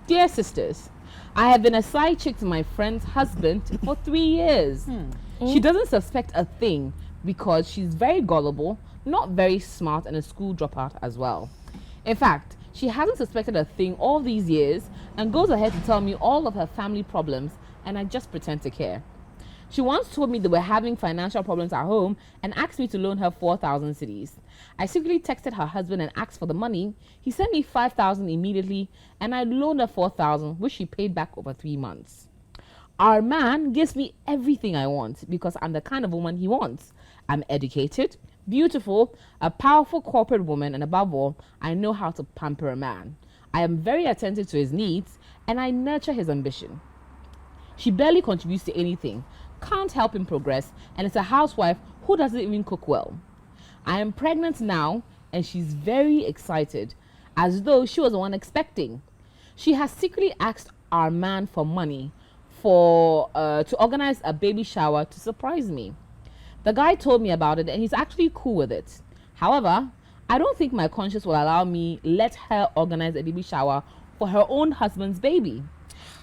Dear sisters, I have been a side chick to my friend's husband for 3 years. She doesn't suspect a thing because she's very gullible, not very smart, and a school dropout as well. In fact, she hasn't suspected a thing all these years and goes ahead to tell me all of her family problems, and I just pretend to care. She once told me they were having financial problems at home and asked me to loan her 4,000 cedis. I secretly texted her husband and asked for the money. He sent me 5,000 immediately, and I loaned her 4,000, which she paid back over 3 months. Our man gives me everything I want because I'm the kind of woman he wants. I'm educated, beautiful, a powerful corporate woman, and above all, I know how to pamper a man. I am very attentive to his needs, and I nurture his ambition. She barely contributes to anything, can't help him progress, and is a housewife who doesn't even cook well. I am pregnant now, and she's very excited, as though she was the one expecting. She has secretly asked our man for money to organize a baby shower to surprise me. The guy told me about it, and he's actually cool with it. However, I don't think my conscience will allow me let her organize a baby shower for her own husband's baby.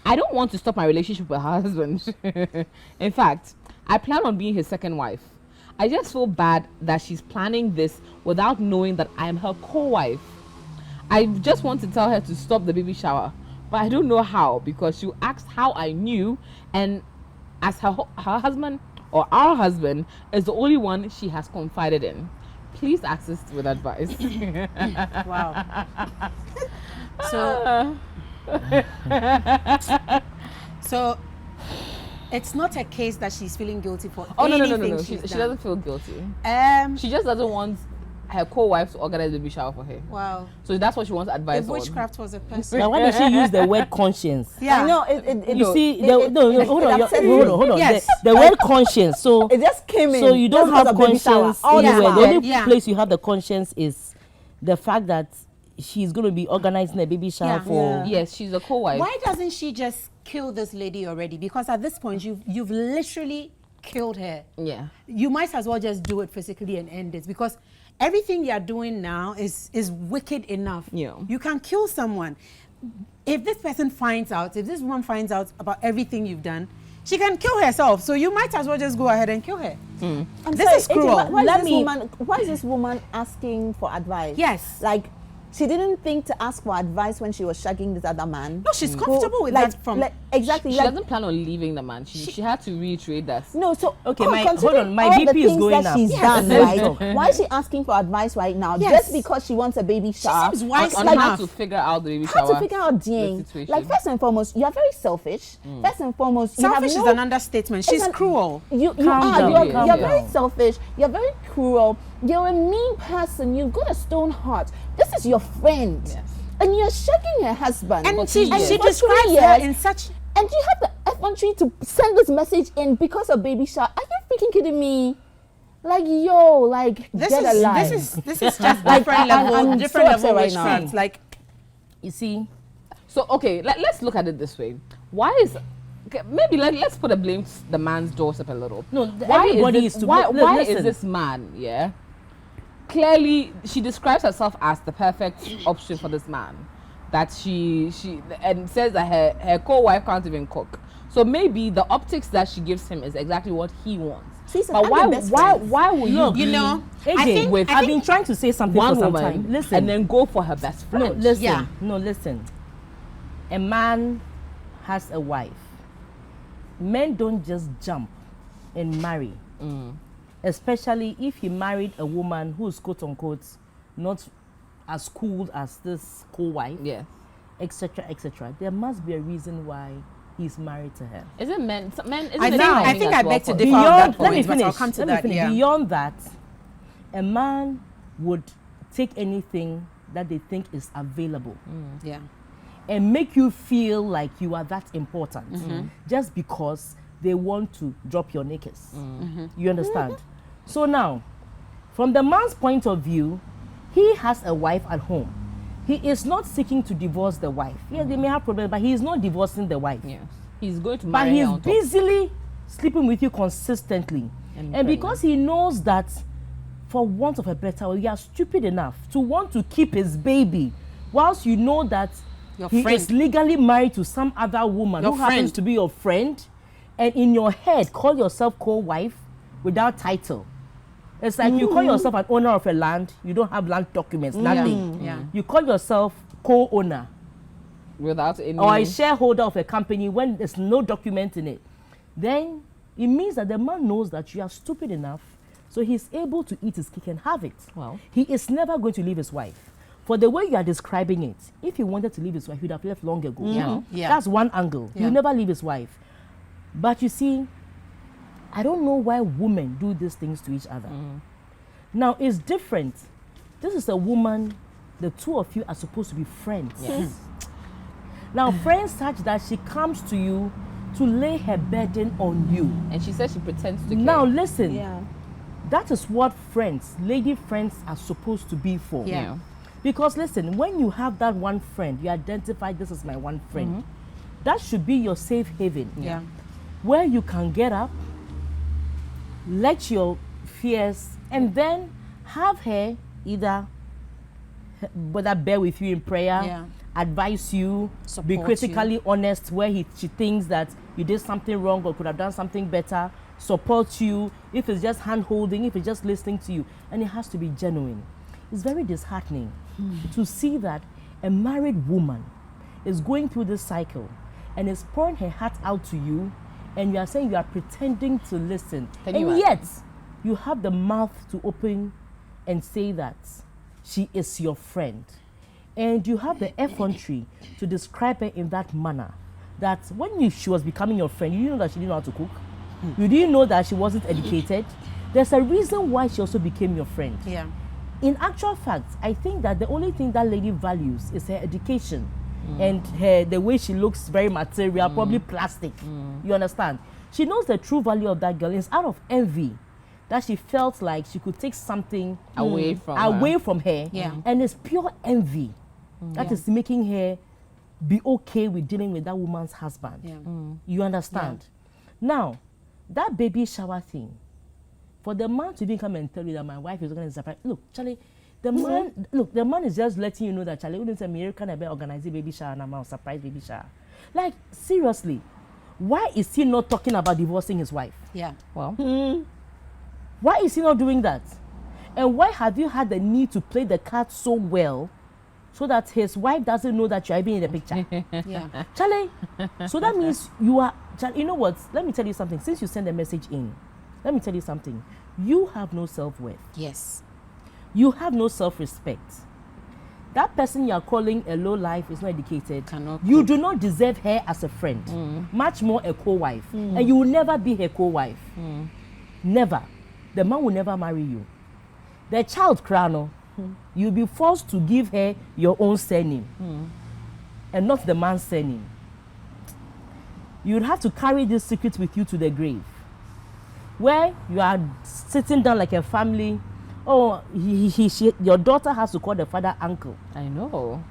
I don't want to stop my relationship with her husband. In fact, I plan on being his second wife. I just feel bad that she's planning this without knowing that I am her co-wife. I just want to tell her to stop the baby shower, but I don't know how because she asked how I knew, and as her husband or our husband is the only one she has confided in. Please assist with advice. Wow. So it's not a case that she's feeling guilty for anything. No. She doesn't feel guilty. She just doesn't want her co-wife to organize the baby shower for her. Wow. So that's what she wants advice if on. witchcraft was a person. Now, why does she use the word conscience? Yeah. I know. Hold on. Yes. The word conscience. So it just came in. So you don't have conscience anywhere. The only Yeah. place you have the conscience is the fact that she's going to be organizing a baby shower for. Yes, she's a co-wife. Why doesn't she just kill this lady already? Because at this point, you've literally killed her. Yeah. You might as well just do it physically and end it, because everything you're doing now is wicked enough. Yeah. You can kill someone. If this person finds out, if this woman finds out about everything you've done, she can kill herself. So you might as well just go ahead and kill her. This is cruel. Why is this woman asking for advice? Yes. Like, she didn't think to ask for advice when she was shagging this other man. No, she's comfortable with that from... exactly. She doesn't plan on leaving the man. She had to reiterate that. No, so... Okay, hold on. My BP is going up. She's done, right? Why is she asking for advice right now? Yes. Just because she wants a baby shower? She seems wise on enough. how to figure out the baby shower. How to figure out Jane. Like, first and foremost, you are very selfish. First and foremost, Selfish is an understatement. She's cruel. You're very selfish. You're very cruel. You're a mean person. You've got a stone heart. This is your friend. Yes. And you're shagging her husband. And she describes her in such... And you have the effrontery to send this message in because of baby shower. Are you freaking kidding me? Like, yo, like, get alive. This is just different level, different level right now. Like, You see? So, okay, let's look at it this way. Why is... Okay, maybe let's put a blame the man's doorstep a little. No, everybody is to... Why is this man, yeah? Clearly, she describes herself as the perfect option for this man. That she and says that her co-wife can't even cook. So maybe the optics that she gives him is exactly what he wants. But why would you know? I've been trying to say something one for some woman time. Listen, and then go for her best friend. Listen. A man has a wife. Men don't just jump and marry. Especially if he married a woman who's quote unquote not as cool as this co-wife, etc., etc. There must be a reason why he's married to her. Is it men? I think I beg to differ on that point, but I'll come to that. Beyond that, a man would take anything that they think is available, and make you feel like you are that important, just because they want to drop your knickers. You understand? So now, from the man's point of view, he has a wife at home. He is not seeking to divorce the wife. Yeah, they may have problems, but he is not divorcing the wife. Yes. He's going to marry her on top. But he's busily sleeping with you consistently. And because he knows that, for want of a better word, you are stupid enough to want to keep his baby, whilst you know that he is legally married to some other woman who happens to be your friend, and in your head call yourself co-wife without title. It's like you call yourself an owner of a land, you don't have land documents, nothing. Yeah. You call yourself co-owner without any, or a shareholder of a company when there's no document in it. Then it means that the man knows that you are stupid enough, so he's able to eat his cake and have it. Well, he is never going to leave his wife. For the way you are describing it, if he wanted to leave his wife, he would have left long ago. That's one angle. He'll never leave his wife. But you see, I don't know why women do these things to each other. Now, it's different. This is a woman, the two of you are supposed to be friends. Yes. Now, friends such that she comes to you to lay her burden on you. And she says she pretends to care. Now, listen. That is what friends, lady friends, are supposed to be for. Because listen, when you have that one friend, you identify this is my one friend. That should be your safe haven. Where you can get up, let your fears, and then have her either whether bear with you in prayer, advise you, support be critically honest where she thinks that you did something wrong or could have done something better, support you, if it's just hand holding, if it's just listening to you, and it has to be genuine. It's very disheartening to see that a married woman is going through this cycle and is pouring her heart out to you, and you are saying you are pretending to listen, and yet you have the mouth to open and say that she is your friend, and you have the effrontery to describe her in that manner, that when she was becoming your friend, you didn't know that she didn't know how to cook, you didn't know that she wasn't educated. There's a reason why she also became your friend. In actual fact, I think that the only thing that lady values is her education and the way she looks, very material, probably plastic. You understand? She knows the true value of that girl. It's out of envy that she felt like she could take something away from her. And it's pure envy that is making her be okay with dealing with that woman's husband. You understand? Now, that baby shower thing, for the man to even come and tell you that my wife is going to surprise, look, Charlie, the man is just letting you know that Charlie wouldn't say me can I organize a baby shower and I'm a surprise baby shower. Like, seriously, why is he not talking about divorcing his wife? Well, why is he not doing that? And why have you had the need to play the card so well so that his wife doesn't know that you're even in the picture? Charlie, so that means you are, Charlie, you know what? Let me tell you something. Since you sent a message in, let me tell you something. You have no self-worth. You have no self-respect. That person you are calling a low life is not educated. You do not deserve her as a friend, much more a co-wife. And you will never be her co-wife. Never. The man will never marry you. The child, Krano, you'll be forced to give her your own surname and not the man's surname. You'd have to carry this secret with you to the grave, where you are sitting down like a family. Oh, your daughter has to call the father uncle. I know.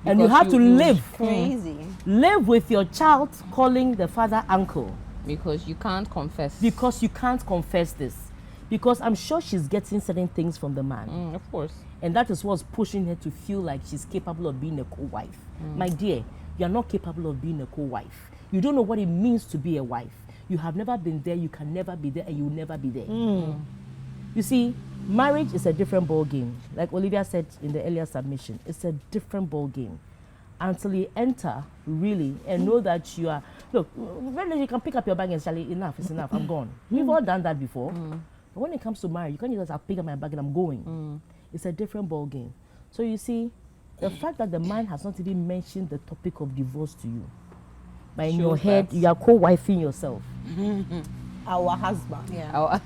And you have to live. Crazy. Live with your child calling the father uncle. Because you can't confess. Because you can't confess this. Because I'm sure she's getting certain things from the man. Of course. And that is what's pushing her to feel like she's capable of being a co-wife. My dear, you're not capable of being a co-wife. You don't know what it means to be a wife. You have never been there, you can never be there, and you will never be there. You see, marriage is a different ball game. Like Olivia said in the earlier submission, it's a different ball game. Until you enter, really, and know that you are, look, when you can pick up your bag and say, enough, it's enough, I'm gone. We've all done that before. But when it comes to marriage, you can't just, I'll pick up my bag and I'm going. It's a different ball game. So you see, the fact that the man has not even mentioned the topic of divorce to you, but in your head, you are co-wifing yourself. Our husband. Our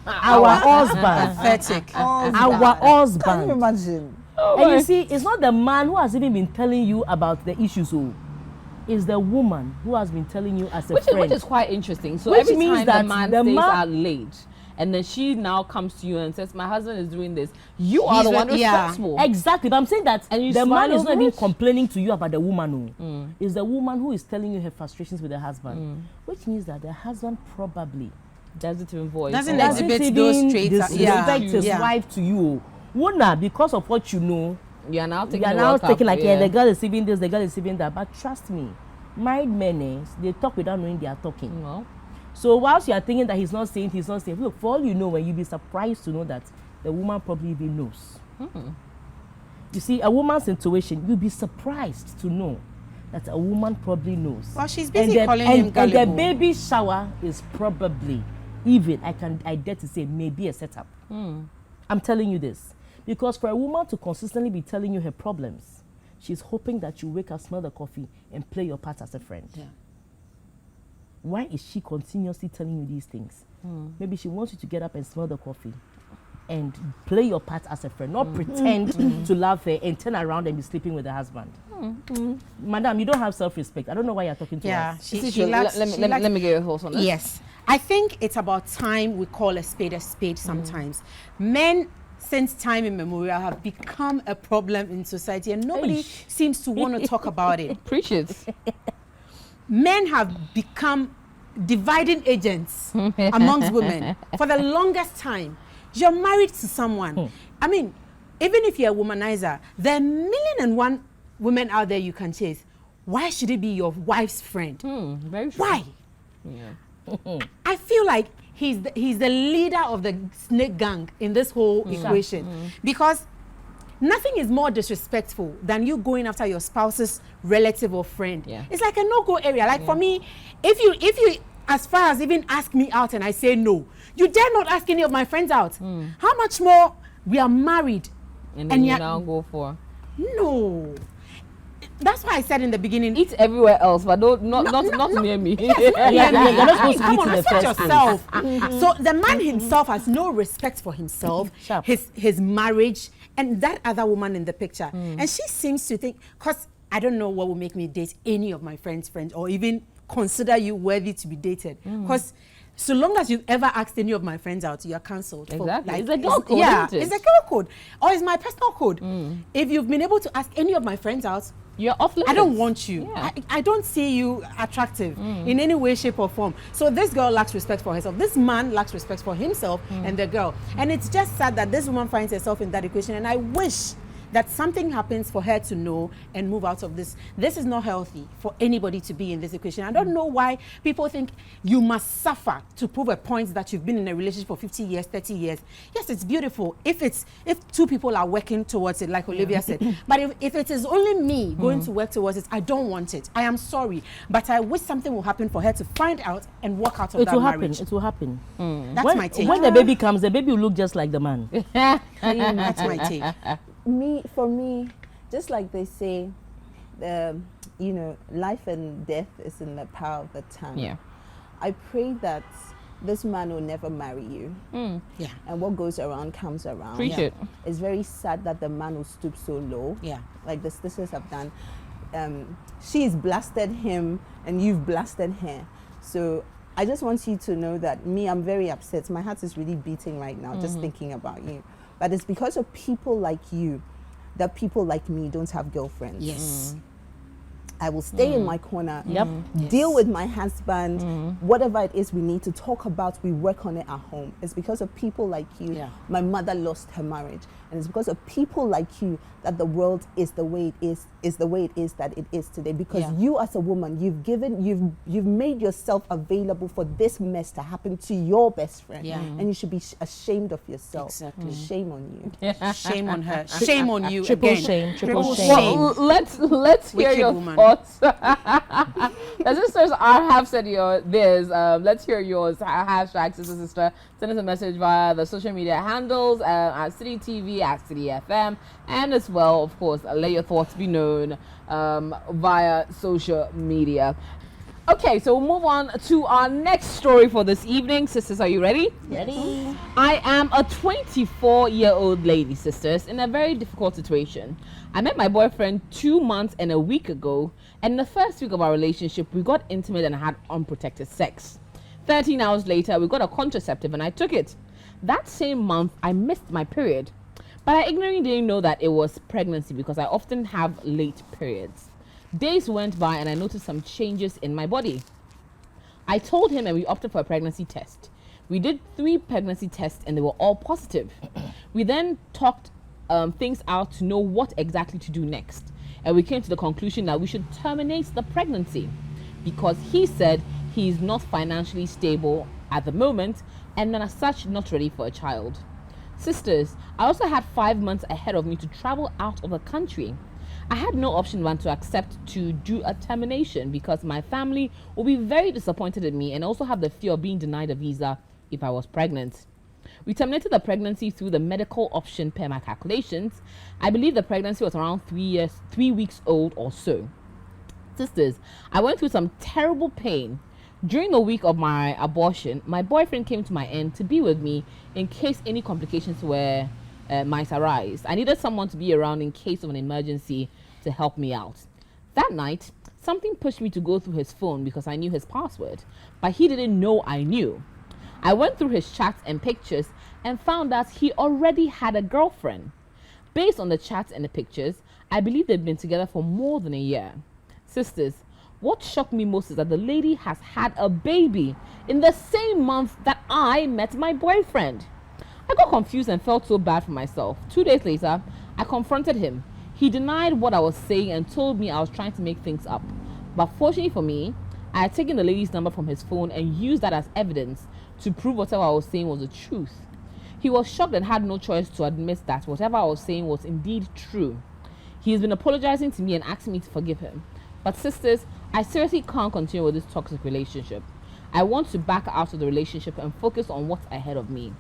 husband. Pathetic. Our husband. Can you imagine? And you see, it's not the man who has even been telling you about the issues. It's the woman who has been telling you as a friend. Which is quite interesting. So Which every means time that the man stays out late, and then she now comes to you and says, my husband is doing this, you are the one responsible. Exactly. But I'm saying that and the man is not even complaining to you about the woman. It's the woman who is telling you her frustrations with her husband. Which means that the husband probably doesn't even voice. Doesn't exhibit those traits. Disrespect his wife to you. Wona, because of what you know, You are now taking like, yeah, the girl is receiving this, the girl is receiving that. But trust me, married men, they talk without knowing they are talking. No. So whilst you are thinking that he's not saying, look, for all you know, when you'll be surprised to know that the woman probably even knows. You see, a woman's intuition, you'll be surprised to know that a woman probably knows. Well, she's busy calling him gullible. And the baby shower is probably, even, I dare to say, maybe a setup. I'm telling you this. Because for a woman to consistently be telling you her problems, she's hoping that you wake up, smell the coffee, and play your part as a friend. Yeah. Why is she continuously telling you these things? Maybe she wants you to get up and smell the coffee and play your part as a friend, not pretend to love her and turn around and be sleeping with the husband. Madam, you don't have self-respect. I don't know why you're talking to us. Let me get your thoughts on this. Yes. I think it's about time we call a spade sometimes. Men, since time immemorial, have become a problem in society and nobody seems to want to talk about it. Preach it. Men have become dividing agents amongst women for the longest time. You're married to someone. I mean, even if you're a womanizer, there are 1,000,001 women out there you can chase. Why should it be your wife's friend? Very true. Why? Yeah. I feel like he's the leader of the snake gang in this whole equation. Because nothing is more disrespectful than you going after your spouse's relative or friend. Yeah. It's like a no-go area. Like for me, if you as far as even ask me out and I say no, you dare not ask any of my friends out. How much more we are married And you now go for? No. That's why I said in the beginning, eat everywhere else, but not near me. Yes, you're not supposed to eat in the respect first yourself. So the man himself has no respect for himself, his marriage, and that other woman in the picture. And she seems to think, because I don't know what will make me date any of my friends' friends or even consider you worthy to be dated. Because so long as you've ever asked any of my friends out, you are cancelled. Exactly. It's a girl code. Yeah, isn't it? it's a girl code. Or it's my personal code. If you've been able to ask any of my friends out, you're off limits. I don't want you. Yeah. I don't see you attractive in any way, shape, or form. So this girl lacks respect for herself. This man lacks respect for himself and the girl. And it's just sad that this woman finds herself in that equation. And I wish that something happens for her to know and move out of this. This is not healthy for anybody to be in this equation. I don't know why people think you must suffer to prove a point that you've been in a relationship for 50 years, 30 years. Yes, it's beautiful if two people are working towards it, like Olivia said. But if it is only me going to work towards it, I don't want it. I am sorry. But I wish something will happen for her to find out and walk out of that marriage. It will happen. That's my take. When the baby comes, the baby will look just like the man. That's my take. For me, just like they say, life and death is in the power of the tongue. Yeah. I pray that this man will never marry you. Yeah. And what goes around comes around. Preach it. It's very sad that the man will stoop so low. Yeah. Like the sisters have done. She's blasted him and you've blasted her. So I just want you to know that I'm very upset. My heart is really beating right now just thinking about you. But it's because of people like you that people like me don't have girlfriends. Yes. I will stay in my corner, deal with my husband, whatever it is we need to talk about, we work on it at home. It's because of people like you. Yeah. My mother lost her marriage. And it's because of people like you that the world is the way it is the way it is that it is today. Because you as a woman, you've made yourself available for this mess to happen to your best friend. Yeah. And you should be ashamed of yourself. Exactly. Shame on you. Shame on her. Shame on you. Triple again. shame. Triple shame. Well, let's hear Wicked your woman. thoughts. The sisters have said theirs. Let's hear yours. Hashtag sister. Send us a message via the social media handles at Citi TV, at Citi FM, and as well, of course, let your thoughts be known via social media. Okay, so we'll move on to our next story for this evening. Sisters, are you ready? Ready? I am a 24-year-old lady, sisters, in a very difficult situation. I met my boyfriend 2 months and a week ago, and in the first week of our relationship, we got intimate and had unprotected sex. 13 hours later, we got a contraceptive and I took it. That same month, I missed my period. But I ignorantly didn't know that it was pregnancy because I often have late periods. Days went by and I noticed some changes in my body. I told him and we opted for a pregnancy test. We did 3 pregnancy tests and they were all positive. We then talked things out to know what exactly to do next. And we came to the conclusion that we should terminate the pregnancy because he said he is not financially stable at the moment and as such not ready for a child. Sisters, I also had 5 months ahead of me to travel out of the country. I had no option but to accept to do a termination because my family will be very disappointed in me and also have the fear of being denied a visa if I was pregnant. We terminated the pregnancy through the medical option per my calculations. I believe the pregnancy was around 3 weeks old or so. Sisters, I went through some terrible pain. During the week of my abortion, my boyfriend came to my end to be with me in case any complications might arise. I needed someone to be around in case of an emergency to help me out. That night, something pushed me to go through his phone because I knew his password, but he didn't know I knew. I went through his chats and pictures and found that he already had a girlfriend. Based on the chats and the pictures, I believe they've been together for more than a year. Sisters, what shocked me most is that the lady has had a baby in the same month that I met my boyfriend. I got confused and felt so bad for myself. 2 days later, I confronted him. He denied what I was saying and told me I was trying to make things up. But fortunately for me, I had taken the lady's number from his phone and used that as evidence to prove whatever I was saying was the truth. He was shocked and had no choice to admit that whatever I was saying was indeed true. He has been apologizing to me and asking me to forgive him. But sisters, I seriously can't continue with this toxic relationship. I want to back out of the relationship and focus on what's ahead of me.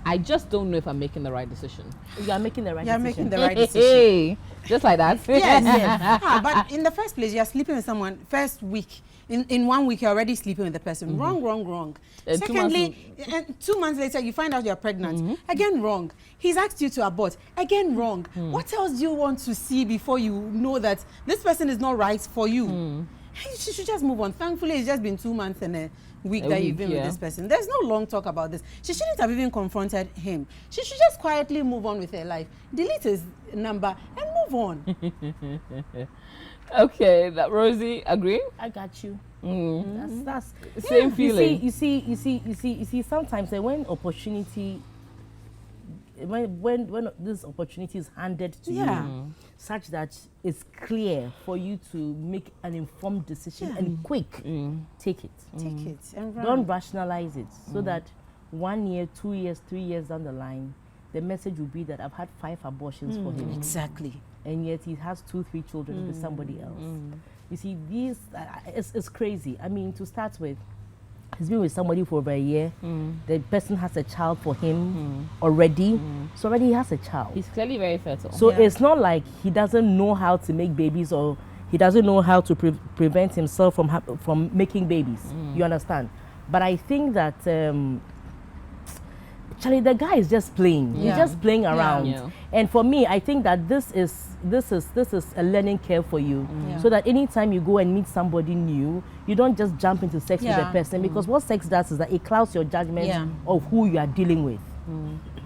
I just don't know if I'm making the right decision. You are making the right decision. You're making the right decision. Hey, just like that. Yes. But in the first place, you're sleeping with someone first week. In 1 week, you're already sleeping with the person. Wrong. Secondly, 2 months later, you find out you're pregnant. Again, wrong. He's asked you to abort. Again, wrong. What else do you want to see before you know that this person is not right for you? You should just move on. Thankfully, it's just been 2 months and a week that you've been with this person. There's no long talk about this. She shouldn't have even confronted him. She should just quietly move on with her life. Delete his number and move on. Okay, that Rosie, agree? I got you. That's same feeling. You see. Sometimes when opportunity, when this opportunity is handed to you, such that it's clear for you to make an informed decision and quick, take it. Take it and run. Don't rationalize it, so that 1 year, 2 years, 3 years down the line, the message will be that I've had 5 abortions for him. Exactly. And yet he has 2, 3 children with somebody else. You see, these it's crazy. I mean, to start with, he's been with somebody for over a year. The person has a child for him already. So already he has a child. He's clearly very fertile. So it's not like he doesn't know how to make babies or he doesn't know how to prevent himself from making babies. You understand? But I think that Charlie, the guy is just playing. He's just playing around. Yeah. And for me, I think that this is a learning curve for you. So that anytime you go and meet somebody new, you don't just jump into sex with a person, because what sex does is that it clouds your judgment of who you are dealing with.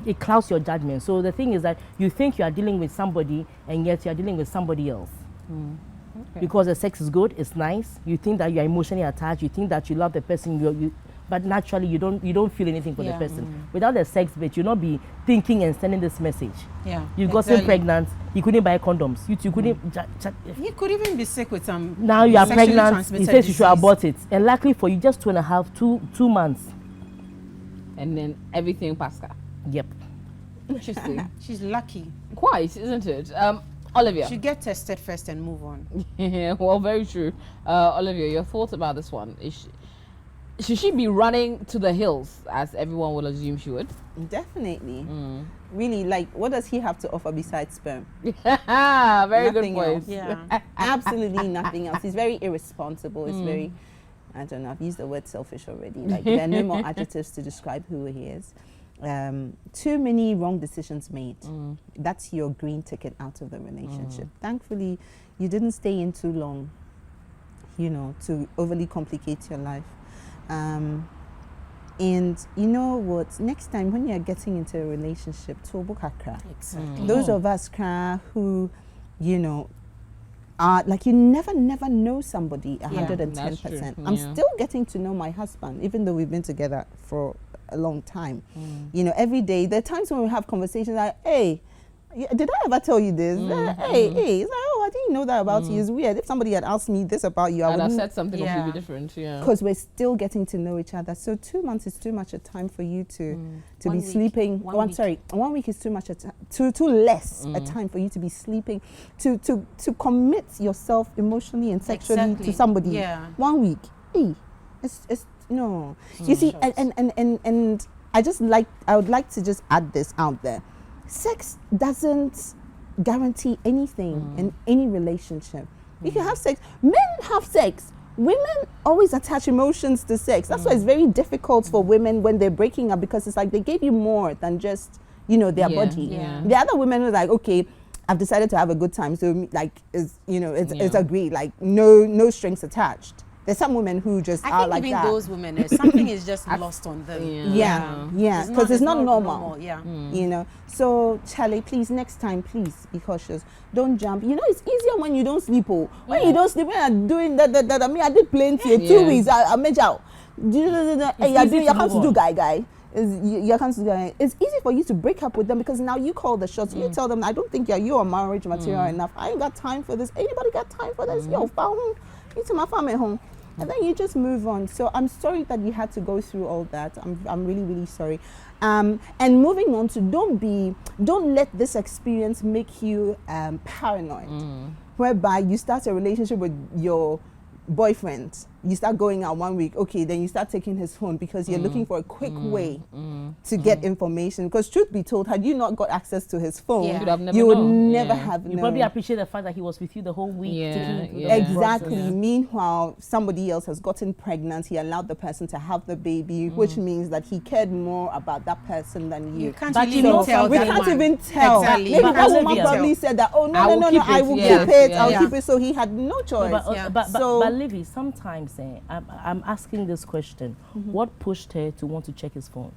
It clouds your judgment. So the thing is that you think you are dealing with somebody and yet you are dealing with somebody else. Because the sex is good, it's nice. You think that you are emotionally attached. You think that you love the person. But naturally, you don't feel anything for the person. Without the sex bit, you'll not be thinking and sending this message. You've gotten pregnant. You couldn't buy condoms. You couldn't. You could even be sick with some. Now you are pregnant. He says you should disease. abort it, and luckily for you, just 2 months. And then everything passed her. Yep. Interesting. She's lucky. Quite, isn't it? Olivia. Should get tested first and move on. Well, very true. Olivia, your thoughts about this one? Should she be running to the hills, as everyone would assume she would? Definitely. Really, like, what does he have to offer besides sperm? Very good Nothing point. else. Yeah. Absolutely nothing else. He's very irresponsible. It's very, I don't know, I've used the word selfish already. Like, there are no more adjectives to describe who he is. Too many wrong decisions made. That's your green ticket out of the relationship. Thankfully, you didn't stay in too long, to overly complicate your life. And you know what? Next time when you're getting into a relationship, Exactly. those of us who, are like, you never know somebody 110%. I'm still getting to know my husband, even though we've been together for a long time. Every day there are times when we have conversations like, hey, did I ever tell you this? Hey, it's like, oh, I didn't know that about you. It's weird. If somebody had asked me this about you, I would have said something completely different. Yeah, because we're still getting to know each other. So 2 months is too much a time for you to be sleeping. 1 week. 1 week is too much too less a time for you to be sleeping, to commit yourself emotionally and sexually to somebody. Yeah. 1 week. Hey, it's no. You see, and I would like to just add this out there. Sex doesn't guarantee anything in any relationship. You can have sex. Men have sex. Women always attach emotions to sex. That's why it's very difficult for women when they're breaking up, because it's like they gave you more than just, their body. Yeah. The other women are like, okay, I've decided to have a good time. So like, it's agreed. Like no strings attached. There's some women who just are like that. I think even those women, something is just lost on them. Yeah, because it's not normal. Yeah. So Charlie, please, next time, please be cautious. Don't jump. It's easier when you don't sleep. When you don't sleep, when you're doing that. I mean, I did plenty. 2 weeks, I made out. Hey, you can't do guy. It's easy for you to break up with them because now you call the shots. You tell them, I don't think you are marriage material enough. I ain't got time for this. Anybody got time for this? Yo, found into my family home. And then you just move on. So I'm sorry that you had to go through all that. I'm really, really sorry. And moving on to don't let this experience make you paranoid, whereby you start a relationship with your boyfriend. You start going out 1 week, okay, then you start taking his phone because you're looking for a quick way to get information. Because truth be told, had you not got access to his phone, you would never have known. You probably appreciate the fact that he was with you the whole week. Exactly. Meanwhile, somebody else has gotten pregnant. He allowed the person to have the baby, which means that he cared more about that person than you. You can't even tell. We can't even tell. Exactly. Maybe that woman probably said that, oh, no, I will keep it. I'll keep it. So he had no choice. But Livy, sometimes I'm asking this question. What pushed her to want to check his phone?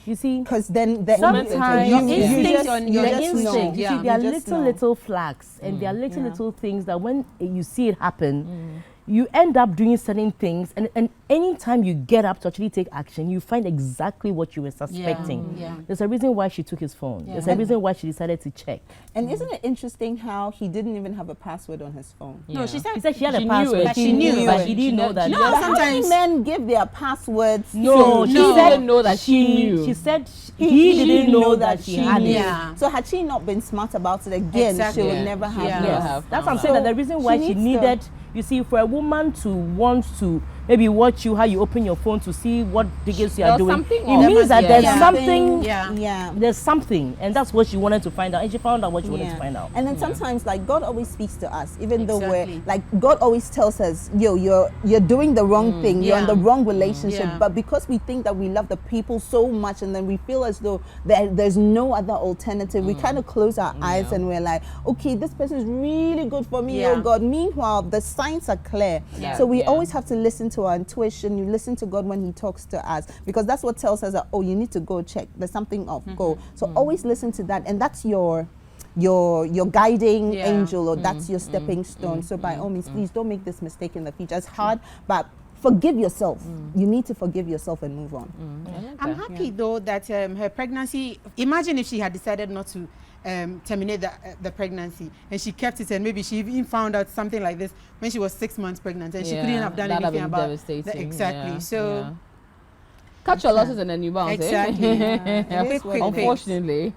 You see, because then sometimes your instinct, you see, there are little flags and there are little things that when you see it happen, you end up doing certain things, and anytime you get up to actually take action, you find exactly what you were suspecting. There's a reason why she took his phone. There's a reason why she decided to check. And isn't it interesting how he didn't even have a password on his phone? No, she said she had a password. But she knew, but she didn't know that. No, sometimes men give their passwords. No, she didn't know that she knew. She said he didn't know that she had it. So had she not been smart about it again, she would never have. Yes. That's what I'm saying. That the reason why she needed. You see, for a woman to want to maybe watch you, how you open your phone to see what diggers you are doing, it means that there's something, there's something, and that's what she wanted to find out, and she found out what she wanted to find out. And then sometimes, like, God always speaks to us, even though we're, like, God always tells us, yo, you're doing the wrong thing, you're in the wrong relationship, but because we think that we love the people so much, and then we feel as though there's no other alternative, we kind of close our eyes and we're like, okay, this person is really good for me, oh God. Meanwhile, the signs are clear. So we always have to listen to our intuition. You listen to God when he talks to us, because that's what tells us that, oh, you need to go check. There's something off. Go. So always listen to that, and that's your guiding angel, or that's your stepping stone. So by all means, please don't make this mistake in the future. It's hard, but forgive yourself. You need to forgive yourself and move on. I'm happy though that her pregnancy, imagine if she had decided not to terminate the pregnancy and she kept it, and maybe she even found out something like this when she was 6 months pregnant and she couldn't have done anything about it. So cut your losses and then you bounce. Exactly. Unfortunately.